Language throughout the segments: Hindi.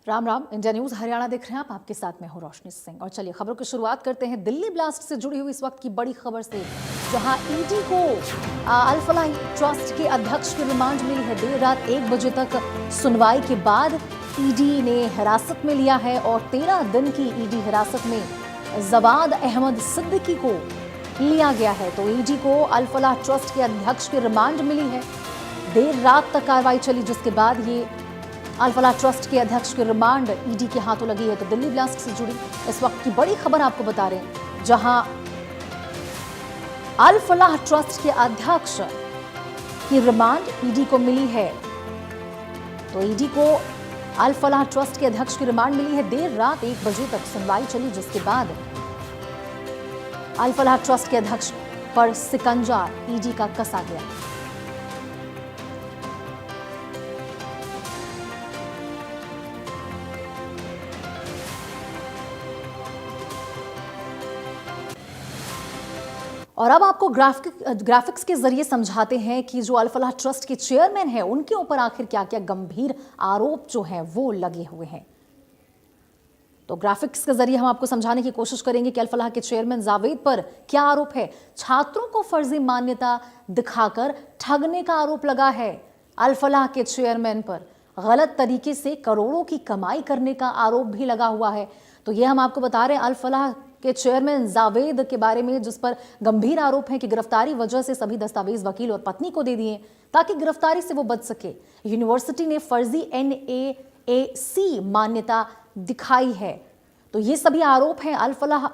राम राम। इंडिया न्यूज हरियाणा देख रहे हैं आप। आपके साथ मैं हूं रोशनी सिंह। और चलिए खबरों की शुरुआत करते हैं दिल्ली ब्लास्ट से जुड़ी हुई इस वक्त की बड़ी खबर से, जहां ईडी को अल फलाह ट्रस्ट के अध्यक्ष की रिमांड मिली है। देर रात 1 बजे तक सुनवाई के बाद ईडी ने हिरासत में लिया है और 13 दिन की ईडी हिरासत में जवाद अहमद सिद्दीकी को लिया गया है। तो ईडी को अल फलाह ट्रस्ट के अध्यक्ष की रिमांड मिली है। देर रात तक कार्रवाई चली, जिसके बाद ये अल फलाह ट्रस्ट के अध्यक्ष की रिमांड ईडी के हाथों लगी है। तो दिल्ली ब्लास्ट से जुड़ी इस वक्त की बड़ी खबर आपको बता रहे हैं, जहां अल फलाह ट्रस्ट के अध्यक्ष की रिमांड ईडी को मिली है। तो ईडी को अल फलाह ट्रस्ट के अध्यक्ष की रिमांड मिली है। देर रात 1 बजे तक सुनवाई चली, जिसके बाद अल फलाह ट्रस्ट के अध्यक्ष पर सिकंजा ईडी का कसा गया। और अब आपको ग्राफिक्स के जरिए समझाते हैं कि जो अल फलाह ट्रस्ट के चेयरमैन हैं, उनके ऊपर आखिर क्या क्या गंभीर आरोप जो हैं वो लगे हुए हैं। तो ग्राफिक्स के जरिए हम आपको समझाने की कोशिश करेंगे कि अल फलाह के चेयरमैन जावेद पर क्या आरोप है। छात्रों को फर्जी मान्यता दिखाकर ठगने का आरोप लगा है। अल फलाह के चेयरमैन पर गलत तरीके से करोड़ों की कमाई करने का आरोप भी लगा हुआ है। तो ये हम आपको बता रहे हैं अल फलाह के चेयरमैन जावेद के बारे में, जिस पर गंभीर आरोप है कि गिरफ्तारी वजह से सभी दस्तावेज वकील और पत्नी को दे दिए ताकि गिरफ्तारी से वो बच सके। यूनिवर्सिटी ने फर्जी NAAC मान्यता दिखाई है। तो ये सभी आरोप हैं अल फलाह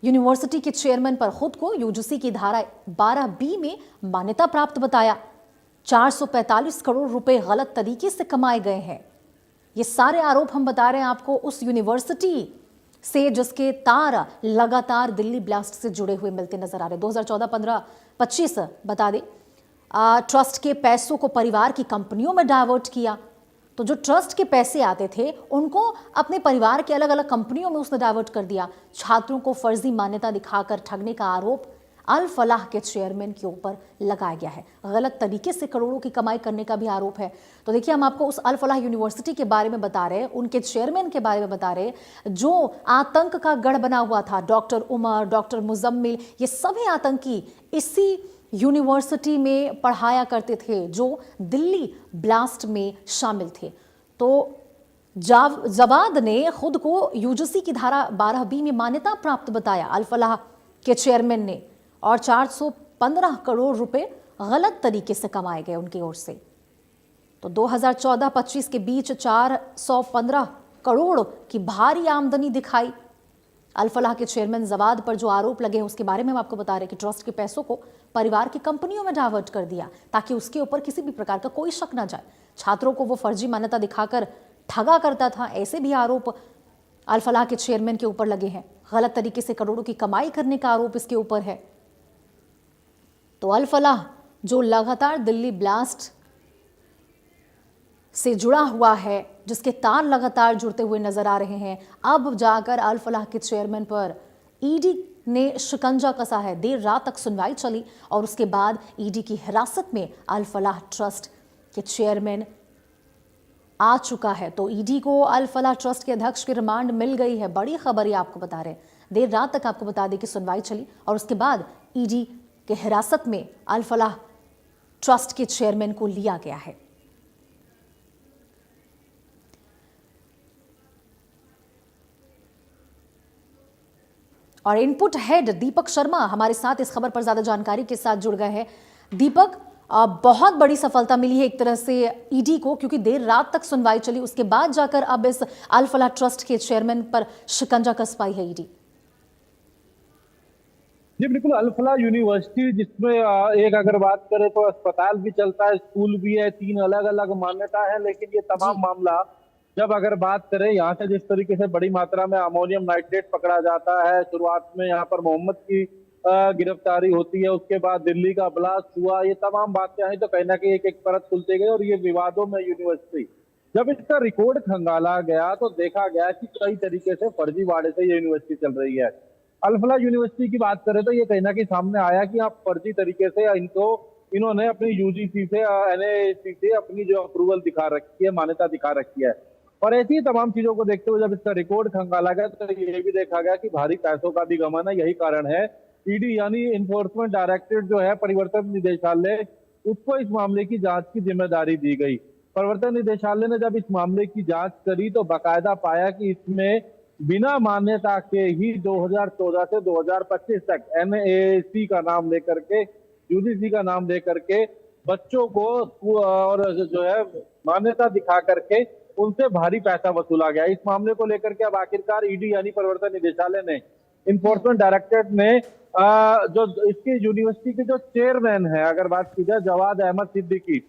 यूनिवर्सिटी के चेयरमैन पर। खुद को UGC की धारा 12B में मान्यता प्राप्त बताया। 445 करोड़ रुपए गलत तरीके से कमाए गए हैं। ये सारे आरोप हम बता रहे हैं आपको उस यूनिवर्सिटी से जिसके तार लगातार दिल्ली ब्लास्ट से जुड़े हुए मिलते नजर आ रहे। 2014, 15, 25 बता दें, ट्रस्ट के पैसों को परिवार की कंपनियों में डाइवर्ट किया। तो जो ट्रस्ट के पैसे आते थे उनको अपने परिवार के अलग अलग कंपनियों में उसने डाइवर्ट कर दिया। छात्रों को फर्जी मान्यता दिखाकर ठगने का आरोप अल फलाह के चेयरमैन के ऊपर लगाया गया है। गलत तरीके से करोड़ों की कमाई करने का भी आरोप है। तो देखिए, हम आपको उस अल फलाह यूनिवर्सिटी के बारे में बता रहे हैं, उनके चेयरमैन के बारे में बता रहे हैं, जो आतंक का गढ़ बना हुआ था। डॉक्टर उमर, डॉक्टर मुजम्मिल, ये सभी आतंकी इसी यूनिवर्सिटी में पढ़ाया करते थे, जो दिल्ली ब्लास्ट में शामिल थे। तो जवाद ने खुद को UGC की धारा 12B में मान्यता प्राप्त बताया अल फलाह के चेयरमैन ने, और 415 करोड़ रुपए गलत तरीके से कमाए गए उनकी ओर से। तो 2014-25 के बीच 415 करोड़ की भारी आमदनी दिखाई। अल फलाह के चेयरमैन जवाद पर जो आरोप लगे हैं उसके बारे में हम आपको बता रहे हैं कि ट्रस्ट के पैसों को परिवार की कंपनियों में डाइवर्ट कर दिया ताकि उसके ऊपर किसी भी प्रकार का कोई शक ना जाए। छात्रों को वो फर्जी मान्यता दिखाकर ठगा करता था। ऐसे भी आरोप अल फलाह के चेयरमैन के ऊपर लगे हैं। गलत तरीके से करोड़ों की कमाई करने का आरोप इसके ऊपर है। तो अल फलाह जो लगातार दिल्ली ब्लास्ट से जुड़ा हुआ है, जिसके तार लगातार जुड़ते हुए नजर आ रहे हैं, अब जाकर अल फलाह के चेयरमैन पर ईडी ने शिकंजा कसा है। देर रात तक सुनवाई चली और उसके बाद ईडी की हिरासत में अल फलाह ट्रस्ट के चेयरमैन आ चुका है। तो ईडी को अल फलाह ट्रस्ट के अध्यक्ष की रिमांड मिल गई है। बड़ी खबर ये आपको बता रहे हैं। देर रात तक आपको बता दें कि सुनवाई चली और उसके बाद ईडी के हिरासत में अल फलाह ट्रस्ट के चेयरमैन को लिया गया है। और इनपुट हेड दीपक शर्मा हमारे साथ इस खबर पर ज्यादा जानकारी के साथ जुड़ गए हैं। दीपक, बहुत बड़ी सफलता मिली है एक तरह से ईडी को, क्योंकि देर रात तक सुनवाई चली, उसके बाद जाकर अब इस अल फलाह ट्रस्ट के चेयरमैन पर शिकंजा कस पाई है ईडी। जी बिल्कुल, अल फलाह यूनिवर्सिटी जिसमें एक अगर बात करें तो अस्पताल भी चलता है, स्कूल भी है, 3 अलग अलग मान्यता है। लेकिन ये तमाम मामला जब अगर बात करें यहाँ से जिस तरीके से बड़ी मात्रा में अमोनियम नाइट्रेट पकड़ा जाता है, शुरुआत में यहाँ पर मोहम्मद की गिरफ्तारी होती है, उसके बाद दिल्ली का ब्लास्ट हुआ, ये तमाम बातें आई तो कहीं ना कहीं एक एक परत खुलते गए और ये विवादों में यूनिवर्सिटी जब इसका रिकॉर्ड खंगाला गया तो देखा गया कि कई तरीके से फर्जीवाड़े से ये यूनिवर्सिटी चल रही है। अल फलाह यूनिवर्सिटी की बात करें तो ये कहीं ना कहीं सामने आया कि आप फर्जी तरीके से इन्होंने अपनी UGC से NAAC से अपनी जो अप्रूवल दिखा रखी है, मान्यता दिखा रखी है। और ऐसी ही तमाम चीजों को देखते हुए जब इसका रिकॉर्ड खंगाला गया तो ये भी देखा गया कि भारी पैसों का भी गमन है। यही कारण है ईडी यानी इन्फोर्समेंट डायरेक्टरेट जो है परिवर्तन निदेशालय, उसको इस मामले की जांच की जिम्मेदारी दी गई। प्रवर्तन निदेशालय ने जब इस मामले की जांच करी तो बाकायदा पाया कि इसमें बिना मान्यता के ही 2014 से 2025 तक एनएसी का नाम लेकर के, यूजीसी का नाम लेकर के बच्चों को और जो है मान्यता दिखा करके उनसे भारी पैसा वसूला गया। इस मामले को लेकर के अब आखिरकार ईडी यानी प्रवर्तन निदेशालय ने, इन्फोर्समेंट डायरेक्टरेट ने जो इसकी यूनिवर्सिटी के जो चेयरमैन है, अगर बात की जाए जवाद अहमद सिद्दीकी,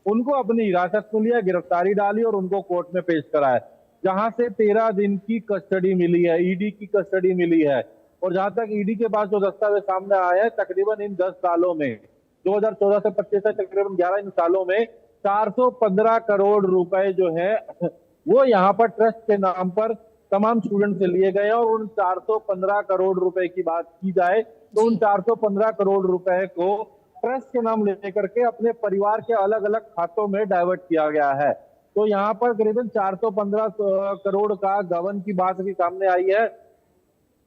उनको अपनी हिरासत में लिया, गिरफ्तारी डाली और उनको कोर्ट में पेश कराया, जहां से 13 दिन की कस्टडी मिली है, ईडी की कस्टडी मिली है। और जहां तक ईडी के पास जो दस्तावेज सामने आया है, तकरीबन इन 10 सालों में 2014 से 25 तक तकरीबन 11 इन सालों में 415 करोड़ रुपए जो है वो यहाँ पर ट्रस्ट के नाम पर तमाम स्टूडेंट से लिए गए। और उन 415 करोड़ रुपए की बात की जाए तो उन 415 करोड़ रुपए को ट्रस्ट के नाम लेकर के अपने परिवार के अलग अलग खातों में डाइवर्ट किया गया है। तो यहाँ पर करीबन 415 करोड़ का गबन की बात भी सामने आई है।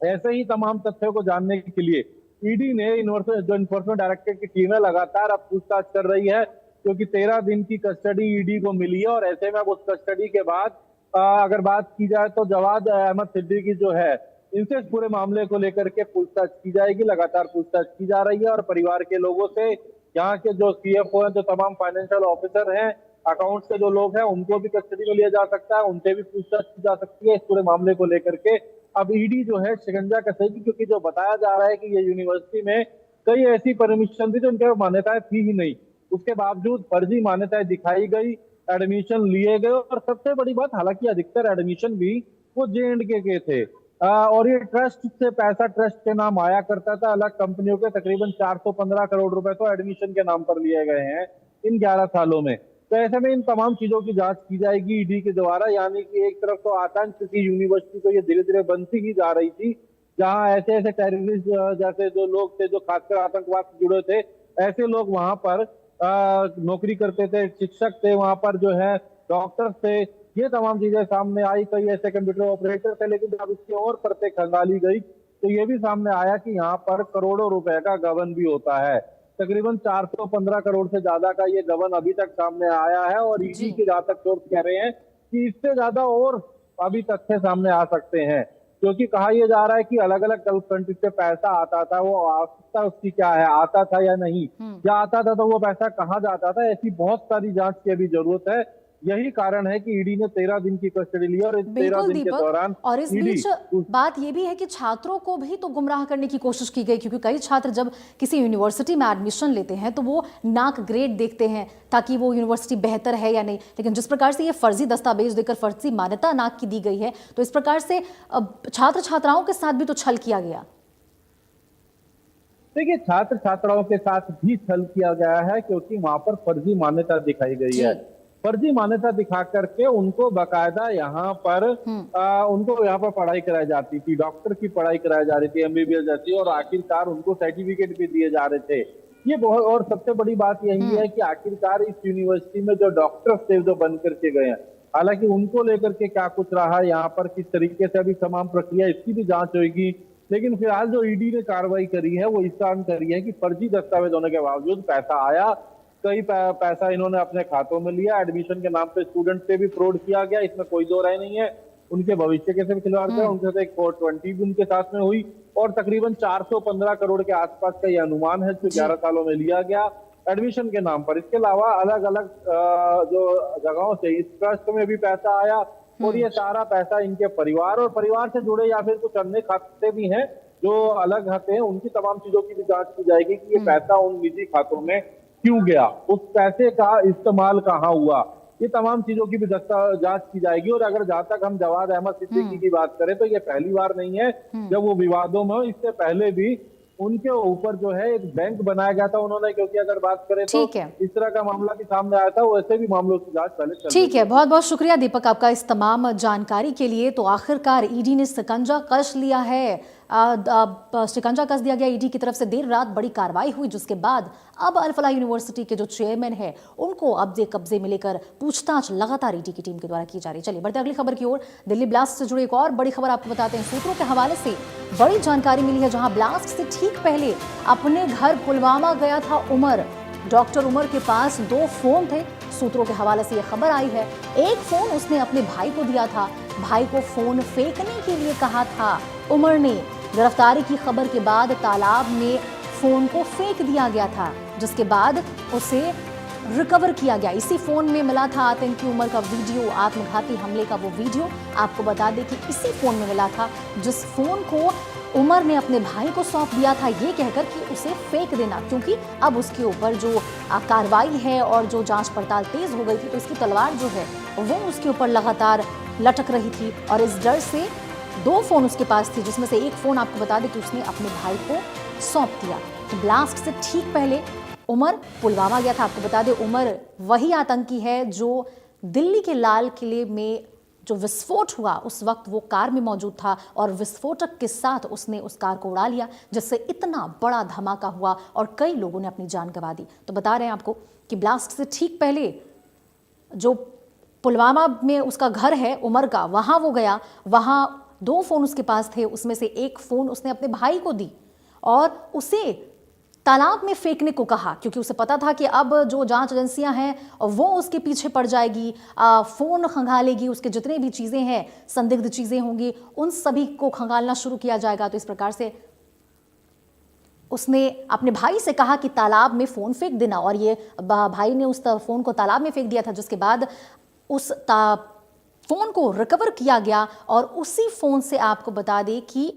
ऐसे ही तमाम तथ्यों को जानने के लिए ईडी ने जो इन्फोर्समेंट डायरेक्टरेट की टीम है लगातार अब पूछताछ कर रही है, क्योंकि 13 दिन की कस्टडी ईडी को मिली है। और ऐसे में अब उस कस्टडी के बाद अगर बात की जाए तो जवाद अहमद सिद्दीकी जो है, इनसे इस पूरे मामले को लेकर के पूछताछ की जाएगी, लगातार पूछताछ की जा रही है। और परिवार के लोगों से, यहाँ के जो सीएफओ हैं, जो तमाम फाइनेंशियल ऑफिसर हैं, अकाउंट्स के जो लोग हैं, उनको भी कस्टडी में लिया जा सकता है, उनसे भी पूछताछ की जा सकती है इस पूरे मामले को लेकर के। अब ईडी जो है शिकंजा कसेगी, क्योंकि जो बताया जा रहा है कि ये यूनिवर्सिटी में कई ऐसी परमिशन थी जो उनके मान्यताएं थी ही नहीं, उसके बावजूद फर्जी मान्यताएं दिखाई गई, एडमिशन लिए गए। और सबसे बड़ी बात, हालांकि अधिकतर एडमिशन भी वो JNK के थे और ये ट्रस्ट से पैसा ट्रस्ट के नाम आया करता था अलग कंपनियों के। तकरीबन 415 करोड़ रुपए तो एडमिशन के नाम पर लिए गए हैं इन 11 सालों में। तो ऐसे में इन तमाम चीजों की जांच की जाएगी ईडी के द्वारा। यानी कि एक तरफ तो आतंक की यूनिवर्सिटी तो ये धीरे धीरे बनती ही जा रही थी, जहां ऐसे ऐसे टेररिस्ट जैसे जो लोग थे, जो खासकर आतंकवाद से जुड़े थे, ऐसे लोग वहां पर नौकरी करते थे, शिक्षक थे वहां पर, जो है डॉक्टर थे, ये तमाम चीजें सामने आई। कई ऐसे कंप्यूटर ऑपरेटर थे। लेकिन जब इसकी और परतें खंगाली गई तो ये भी सामने आया कि यहाँ पर करोड़ों रुपए का गबन भी होता है। तकरीबन 415 करोड़ से ज्यादा का ये गबन अभी तक सामने आया है। और ईडी के जहां तक सोर्स कह रहे हैं कि इससे ज्यादा और अभी तथ्य सामने आ सकते हैं, क्योंकि कहा यह जा रहा है कि अलग अलग गल्फ कंट्री से पैसा आता था, वो आवश्यकता उसकी क्या है, आता था या नहीं, या आता था तो वो पैसा कहाँ जाता था, ऐसी बहुत सारी जांच की अभी जरूरत है। यही कारण है कि ईडी ने 13 दिन की कस्टडी ली। और इस 13 दिन के दौरान और इस बीच बात यह भी है कि छात्रों को भी तो गुमराह करने की कोशिश की गई, क्योंकि कई छात्र जब किसी यूनिवर्सिटी में एडमिशन लेते हैं तो वो नाक ग्रेड देखते हैं ताकि वो यूनिवर्सिटी बेहतर है या नहीं। लेकिन जिस प्रकार से ये फर्जी दस्तावेज देकर फर्जी मान्यता नाक की दी गई है, तो इस प्रकार से छात्र छात्राओं के साथ भी तो छल किया गया। देखिए, छात्र छात्राओं के साथ भी छल किया गया है, क्योंकि वहां पर फर्जी मान्यता दिखाई गई है। फर्जी मान्यता दिखा करके उनको बाकायदा यहाँ पर उनको यहाँ पर पढ़ाई कराई जाती थी, डॉक्टर की पढ़ाई कराई जा रही थी, MBBS जैसी, और आखिरकार उनको सर्टिफिकेट भी दिए जा रहे थे। ये बहुत, और सबसे बड़ी बात यही है कि आखिरकार इस यूनिवर्सिटी में जो डॉक्टर थे जो बन करके गए हैं, हालांकि उनको लेकर के क्या कुछ रहा यहाँ पर, किस तरीके से अभी तमाम प्रक्रिया, इसकी भी जांच होगी। लेकिन फिलहाल जो ईडी ने कार्रवाई करी है वो इस कारण करी है कि फर्जी दस्तावेज होने के बावजूद पैसा आया, कई पैसा इन्होंने अपने खातों में लिया, एडमिशन के नाम पे स्टूडेंट से भी फ्रॉड किया गया, इसमें कोई दो राय नहीं है। उनके भविष्य के से भी खिलवाड़ किया, उनके साथ एक 420 भी उनके साथ में हुई। और तकरीबन 415 करोड़ के आसपास का ये अनुमान है जो 11 सालों में लिया गया एडमिशन के नाम पर। इसके अलावा अलग अलग जो जगहों से इस ट्रस्ट में भी पैसा आया, और ये सारा पैसा इनके परिवार और परिवार से जुड़े या फिर कुछ अन्य खाते भी हैं जो अलग खाते हैं, उनकी तमाम चीजों की भी जांच की जाएगी कि ये पैसा उन निजी खातों में क्यों गया, उस पैसे का इस्तेमाल कहाँ हुआ, ये तमाम चीजों की भी जांच की जाएगी। और अगर जहां तक हम जवाद अहमद सिद्दीकी की बात करें तो ये पहली बार नहीं है जब वो विवादों में हो। इससे पहले भी उनके ऊपर जो है एक बैंक बनाया गया था उन्होंने, क्योंकि अगर बात करें तो इस तरह का मामला भी सामने आया था, वैसे भी मामलों की जांच पहले चल रही है। ठीक है, बहुत बहुत शुक्रिया दीपक आपका इस तमाम जानकारी के लिए। तो आखिरकार ईडी ने शिकंजा कस लिया है शिकंजा कस दिया गया ईडी की तरफ से। देर रात बड़ी कार्रवाई हुई जिसके बाद अब अल फलाह यूनिवर्सिटी के जो चेयरमैन है उनको अब कब्जे में लेकर पूछताछ लगातार ईडी की टीम के द्वारा की जा रही है। चलिए बढ़ते अगली खबर की ओर। दिल्ली ब्लास्ट से जुड़ी एक और बड़ी खबर आपको बताते हैं। सूत्रों के हवाले से बड़ी जानकारी मिली है, जहां ब्लास्ट से ठीक पहले अपने घर पुलवामा गया था उमर। डॉक्टर उमर के पास 2 फोन थे। सूत्रों के हवाले से यह खबर आई है, एक फोन उसने अपने भाई को दिया था, भाई को फोन फेंकने के लिए कहा था उमर ने। गिरफ्तारी की खबर के बाद तालाब में फोन को फेंक दिया गया था, जिसके बाद उसे रिकवर किया गया। इसी फोन में मिला था आतंकी उमर का वीडियो, आत्मघाती हमले का वो वीडियो। आपको बता दें कि इसी फोन में मिला था, जिस फोन को उमर ने अपने भाई को सौंप दिया था ये कहकर कि उसे फेंक देना, क्योंकि अब उसके ऊपर जो कार्रवाई है और जो जांच पड़ताल तेज हो गई थी तो इसकी तलवार जो है वो उसके ऊपर लगातार लटक रही थी। और इस डर से 2 फोन उसके पास थे, जिसमें से एक फोन आपको बता दें कि उसने अपने भाई को सौंप दिया। तो ब्लास्ट से ठीक पहले उमर पुलवामा गया था। आपको बता दें उमर वही आतंकी है जो दिल्ली के लाल किले में जो विस्फोट हुआ उस वक्त वो कार में मौजूद था और विस्फोटक के साथ उसने उस कार को उड़ा लिया, जिससे इतना बड़ा धमाका हुआ और कई लोगों ने अपनी जान गंवा दी। तो बता रहे हैं आपको कि ब्लास्ट से ठीक पहले जो पुलवामा में उसका घर है उमर का, वहां वो गया, वहां 2 फोन उसके पास थे, उसमें से एक फोन उसने अपने भाई को दी और उसे तालाब में फेंकने को कहा, क्योंकि उसे पता था कि अब जो जांच एजेंसियां हैं वो उसके पीछे पड़ जाएगी, फोन खंगालेगी, उसके जितने भी चीजें हैं, संदिग्ध चीजें होंगी, उन सभी को खंगालना शुरू किया जाएगा। तो इस प्रकार से उसने अपने भाई से कहा कि तालाब में फोन फेंक देना, और ये भाई ने उस फोन को तालाब में फेंक दिया था, जिसके बाद उस फोन को रिकवर किया गया। और उसी फोन से आपको बता दें कि